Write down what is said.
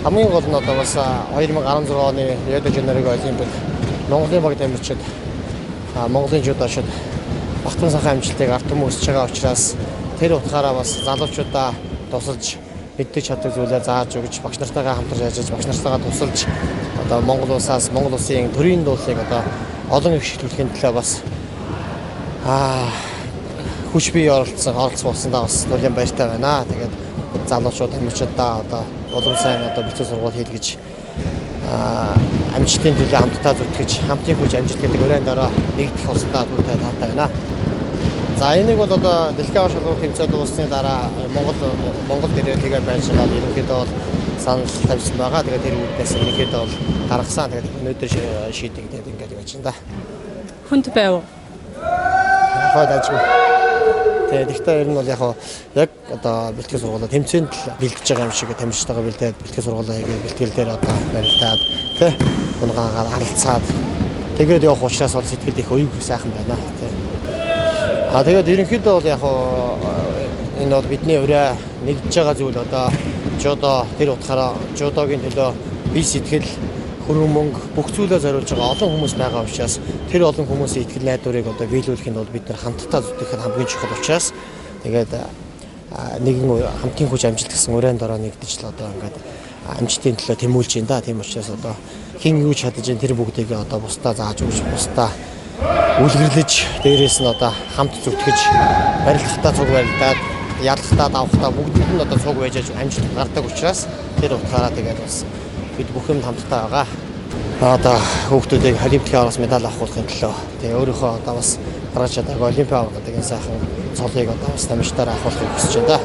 хамгийн гол нь одоо бас 2016 оны Рио де Жанейрогийн Олимпиад Монголын багт амьдарчид Монголын жудочид багтхан сайхан амжилтыг ард түмэн өсөж байгаа учраас тэр утгаараа бас залуучуудаа тусалж мэддэг чаддаг зүйлээ зааж өгч багш нартайгаа хамтарч ажиллаж багш нартайгаа тусалж одоо Монгол улсаас Монгол улсын төрийн дуулыг одоо олон их шилжүүлэхийн төлөө бас хүч бий оролцуулсандаа бас түлэн баяртай байна. Тэгээд залуучууд амьчдаа одоо улам сайн одоо бэлтгэл сургууль хийлгэж амжилтын төлөө хамтдаа зүтгэж хамтын хүч амжилт гэдэг өрөөнд ороо нэгдэх болсоноо түүтэй таатай байна. За энийг бол одоо дэлхийн аваар шалгуур тэмцээн дуусны дараа Монгол дээрээ тэгээд байшгаад ерөнхийдөө бол санал тавьсан байгаа. Тэгээд тэр үднээс ерөнхийдөө бол гаргасан. Тэгээд өнөөдөр шийдэг тэгээд ингээд байж байна да. Хүнд байв. Хаад ажиг. Тэгээд ихтэй ер нь бол яг одоо бэлтгэл сургуулаа тэмцээнд бэлдэж байгаа юм шиг тамирчтайгаа бэлдээд бэлтгэл сургуулаа хийгээд бэлтгэл дээр одоо барилдаад тий унгаагаар харилцаад тэгээд явах учраас бол сэтгэл их өөйг сайхан байна тий. Тэгээд ерөнхийдөө бол энэ бол бидний өрөө нэгдэж байгаа зүйл одоо жудо тэр утгаараа жудогийн төлөө бие сэтгэл хөрөн мөнгө бүх зүйлээ зориулж байгаа олон хүмүүс байгаа учраас тэр олон хүмүүсийн итгэл найдварыг одоо биелүүлэх нь бол бид нар хамтдаа зүтгэх нь хамгийн чухал учраас тэгээд нэгэн хамтын хүч амжилт гэсэн өрөөнд ороо нэгдэж л одоо ингээд амжилтын төлөө тэмүүлж байна да. Тийм учраас одоо хэн юу ч чадаж тэр бүгдийг одоо бусдаа зааж өгч бусдаа үлгэрлэж дээрээс нь одоо хамт зүтгэж барилгахтаа цуг барилдаад ялахтаа давхтаа бүгдэнд нь одоо цуг байж амжилт гардаг учраас тэр утгаараа тэгээд бас бид бүх юм хамтдаа байгаа. Одоо хүүхдүүдийг олимпийн араас медаль авахын төлөө тэгээ өөрийнхөө одоо бас гаргаж чадаагүй олимпийн авах гэдэг энэ сайхан цолыг одоо бас намжтаараа авахыг хүсэж байна да.